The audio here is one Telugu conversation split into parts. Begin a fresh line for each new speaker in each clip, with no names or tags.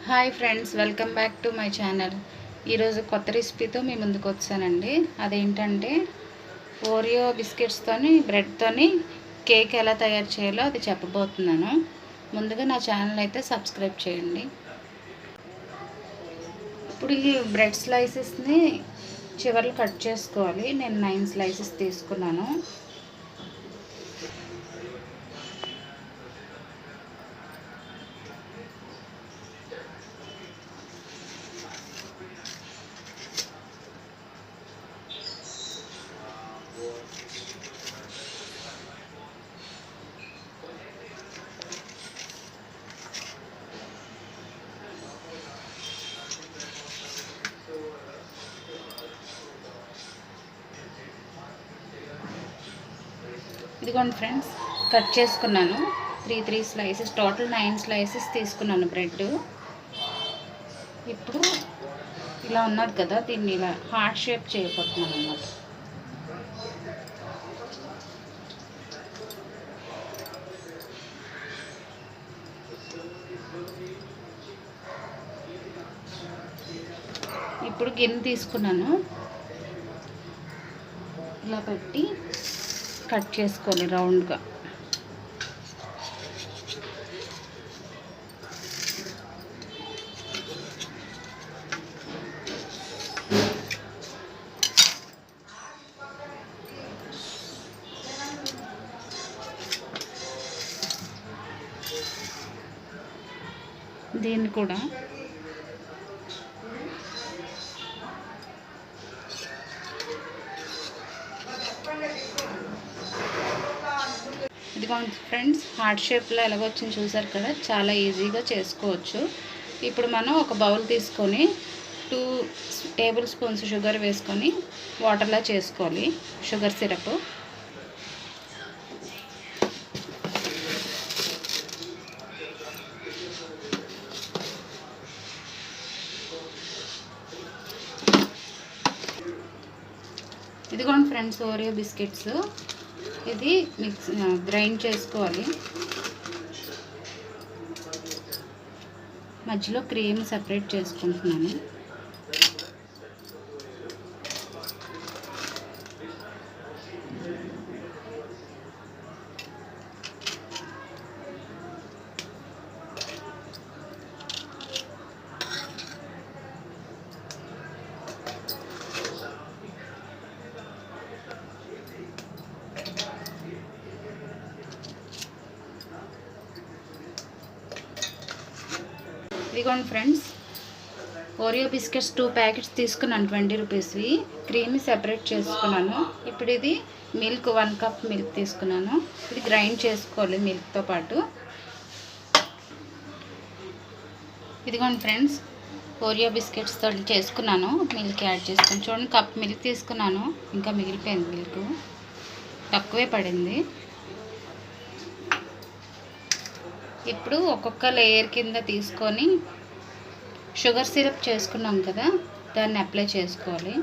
Hi friends, welcome back to my channel. ఈరోజు కొత్త రెసిపీతో మీ ముందుకు వచ్చానండి. అదేంటంటే ఓరియో బిస్కెట్స్తోని బ్రెడ్తోని కేక్ ఎలా తయారు చేయాలో అది చెప్పబోతున్నాను. ముందుగా నా ఛానల్ అయితే సబ్స్క్రైబ్ చేయండి. ఇప్పుడు ఈ బ్రెడ్ స్లైసెస్ని చివర్లు కట్ చేసుకోవాలి. నేను 9 స్లైసెస్ తీసుకున్నాను. ఇదిగోండి ఫ్రెండ్స్, కట్ చేసుకున్నాను. 3 స్లైసెస్, టోటల్ 9 స్లైసెస్ తీసుకున్నాను బ్రెడ్. ఇప్పుడు ఇలా ఉన్నది కదా, దీన్ని ఇలా హార్ట్ షేప్ చేయబోతున్నాను అన్నమాట. ఇప్పుడు గిన్నె తీసుకున్నాను, ఇలా పెట్టి కట్ చేసుకోవాలి రౌండ్గా. దీన్ని కూడా ఇదిగోండి ఫ్రెండ్స్, హార్ట్ షేప్లో ఎలాగొచ్చింది చూసారు కదా, చాలా ఈజీగా చేసుకోవచ్చు. ఇప్పుడు మనం ఒక బౌల్ తీసుకొని 2 టేబుల్ స్పూన్స్ షుగర్ వేసుకొని వాటర్లా చేసుకోవాలి. షుగర్ సిరప్ ఇదిగోండి ఫ్రెండ్స్, ఓరియో బిస్కెట్స్ ఇది గ్రైండ్ చేసుకోవాలి. మధ్యలో క్రీమ్ సెపరేట్ చేసుకుంటున్నాను. ఇదిగోండి ఫ్రెండ్స్, ఓరియో బిస్కెట్స్ 2 ప్యాకెట్స్ తీసుకున్నాను, 20 రూపీస్వి. క్రీమ్ సెపరేట్ చేసుకున్నాను. ఇప్పుడు ఇది మిల్క్ 1 కప్ మిల్క్ తీసుకున్నాను. ఇది గ్రైండ్ చేసుకోవాలి మిల్క్తో పాటు. ఇదిగోండి ఫ్రెండ్స్, ఓరియో బిస్కెట్స్ తోటి చేసుకున్నాను. మిల్క్ యాడ్ చేసుకుని చూడండి, కప్ మిల్క్ తీసుకున్నాను, ఇంకా మిగిలిపోయింది. మిల్క్ తక్కువే పడింది. ఇప్పుడు ఒక్కొక్క లేయర్ కింద తీసుకొని షుగర్ సిరప్ చేసుకున్నాం కదా, దాన్ని అప్లై చేసుకోవాలి.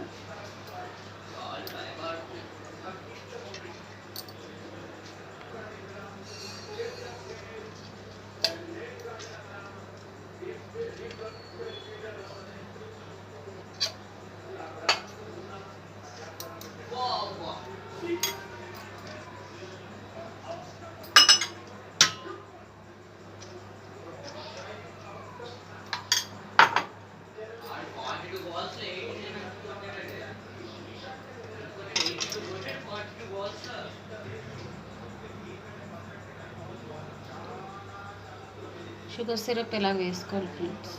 షుగర్ సిరప్ ఇలా వేసుకోవాలి ఫ్రెండ్స్,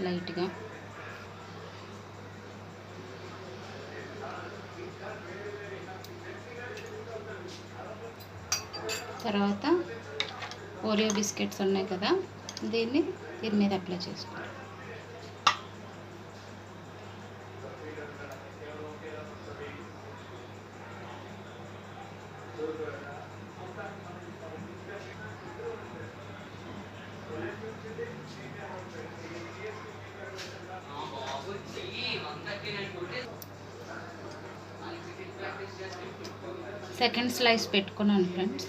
లైట్గా. తర్వాత ఓరియో బిస్కెట్స్ ఉన్నాయి కదా, దీని మీద అప్లై చేసుకోవాలి. సెకండ్ స్లైస్ పెట్టుకున్నాను ఫ్రెండ్స్.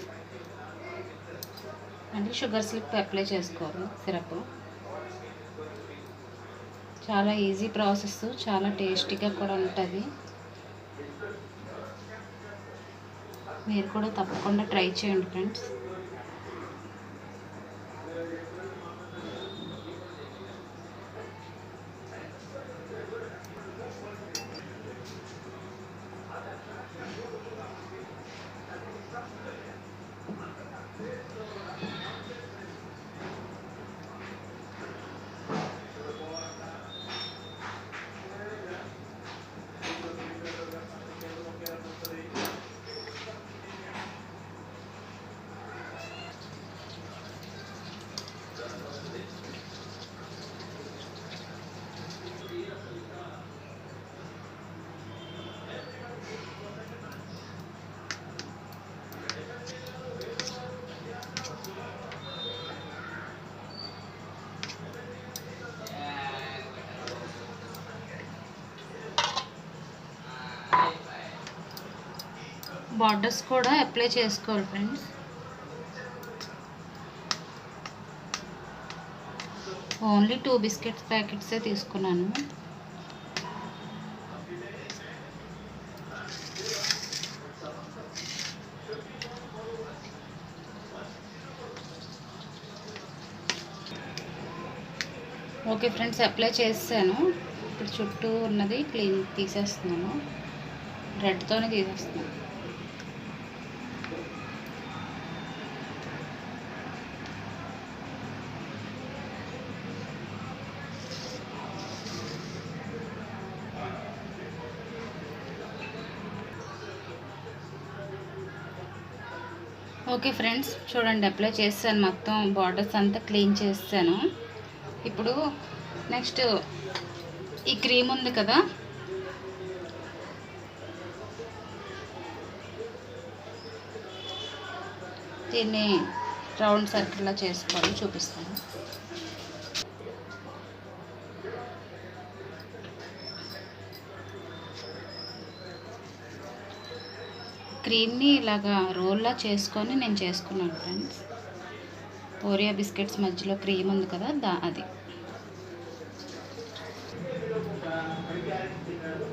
అంటే షుగర్ స్లిప్ అప్లై చేసుకోవాలి సిరప్. చాలా ఈజీ ప్రాసెస్, చాలా టేస్టీగా కూడా ఉంటుంది. మీరు కూడా తప్పకుండా ట్రై చేయండి ఫ్రెండ్స్. బార్డర్స్ కూడా అప్లై చేసుకోవాలి ఫ్రెండ్స్. ఓన్లీ 2 బిస్కెట్స్ ప్యాకెట్సే తీసుకున్నాను. ఓకే ఫ్రెండ్స్, అప్లై చేసాను. ఇప్పుడు చుట్టూ ఉన్నది క్లీన్ తీసేస్తున్నాను. రెడ్తోనే తీసేస్తున్నాను. ఓకే ఫ్రెండ్స్, చూడండి అప్లై చేస్తాను. మొత్తం బార్డర్స్ అంతా క్లీన్ చేస్తాను. ఇప్పుడు నెక్స్ట్ ఈ క్రీమ్ ఉంది కదా, దీన్ని రౌండ్ సర్కిల్లా చేసుకోవాలి, చూపిస్తాను. క్రీమ్ని ఇలాగా రోల్లా చేసుకొని నేను చేసుకున్నాను ఫ్రెండ్స్. ఓరియో బిస్కెట్స్ మధ్యలో క్రీమ్ ఉంది కదా, అది.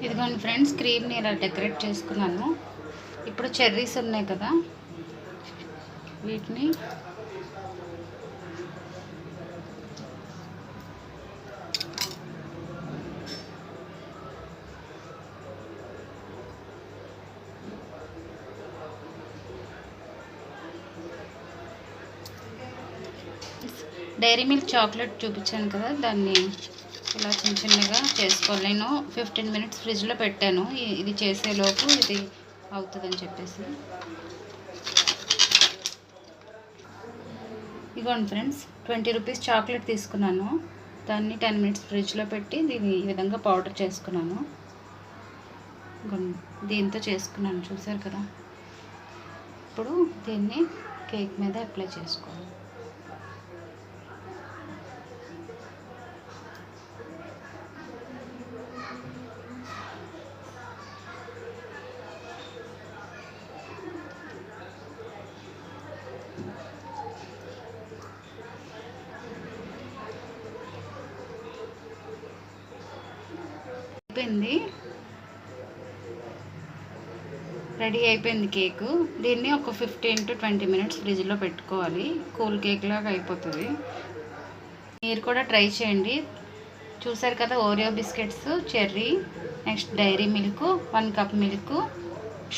ఇదిగోండి ఫ్రెండ్స్, క్రీమ్ని ఇలా డెకరేట్ చేసుకున్నాను. ఇప్పుడు చెర్రీస్ ఉన్నాయి కదా, వీటిని డైరీ మిల్క్ చాక్లెట్ చూపించాను కదా, దాన్ని ఇలా చిన్న చిన్నగా చేసుకోవాలి. నేను 15 మినిట్స్ ఫ్రిడ్జ్లో పెట్టాను, ఇది చేసేలోపు ఇది అవుతుందని చెప్పేసి. ఇదిగోండి ఫ్రెండ్స్, 20 రూపీస్ చాక్లెట్ తీసుకున్నాను. దాన్ని 10 మినిట్స్ ఫ్రిడ్జ్లో పెట్టి దీన్ని ఈ విధంగా పౌడర్ చేసుకున్నాను. దీంతో చేసుకున్నాను, చూసారు కదా. ఇప్పుడు దీన్ని కేక్ మీద అప్లై చేసుకోవాలి. రెడీ అయిపోయింది కేకు. దీన్ని ఒక 15 to 20 మినిట్స్ ఫ్రిడ్జ్లో పెట్టుకోవాలి. కూల్ కేక్ లాగా అయిపోతుంది. మీరు కూడా ట్రై చేయండి. చూసారు కదా, Oreo biscuits, cherry, next dairy milk, 1 cup milk,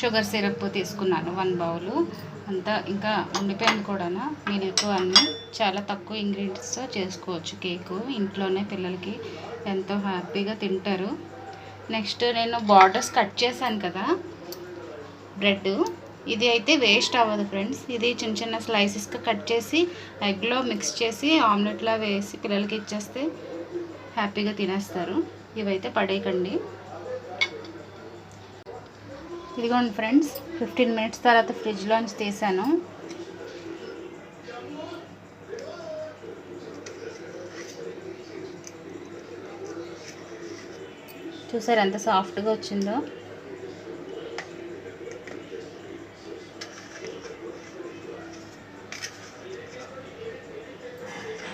sugar syrup తీసుకున్నాను 1 బౌలు అంతా. ఇంకా ఉండిపోయింది కూడా మిల్క్. అన్నీ చాలా తక్కువ ఇంగ్రీడియంట్స్తో చేసుకోవచ్చు కేకు. ఇంట్లోనే పిల్లలకి ఎంతో హ్యాపీగా తింటారు. నెక్స్ట్ నేను బార్డర్స్ కట్ చేశాను కదా బ్రెడ్, ఇది అయితే వేస్ట్ అవ్వదు ఫ్రెండ్స్. ఇది చిన్న చిన్న స్లైసెస్గా కట్ చేసి ఎగ్లో మిక్స్ చేసి ఆమ్లెట్లా వేసి పిల్లలకి ఇచ్చేస్తే హ్యాపీగా తినేస్తారు. ఇవైతే పడేయకండి. ఇదిగోండి ఫ్రెండ్స్, 15 మినిట్స్ తర్వాత ఫ్రిడ్జ్లోంచి తీసాను. చూసారు ఎంత సాఫ్ట్గా వచ్చిందో.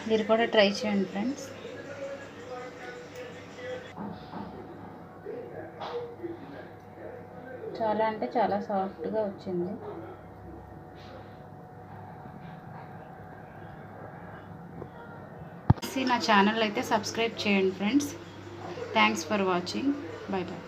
మీరు కూడా ట్రై చేయండి ఫ్రెండ్స్. చాలా అంటే చాలా సాఫ్ట్గా వచ్చింది. నా ఛానల్ అయితే సబ్స్క్రైబ్ చేయండి friends. Thanks for watching. Bye bye.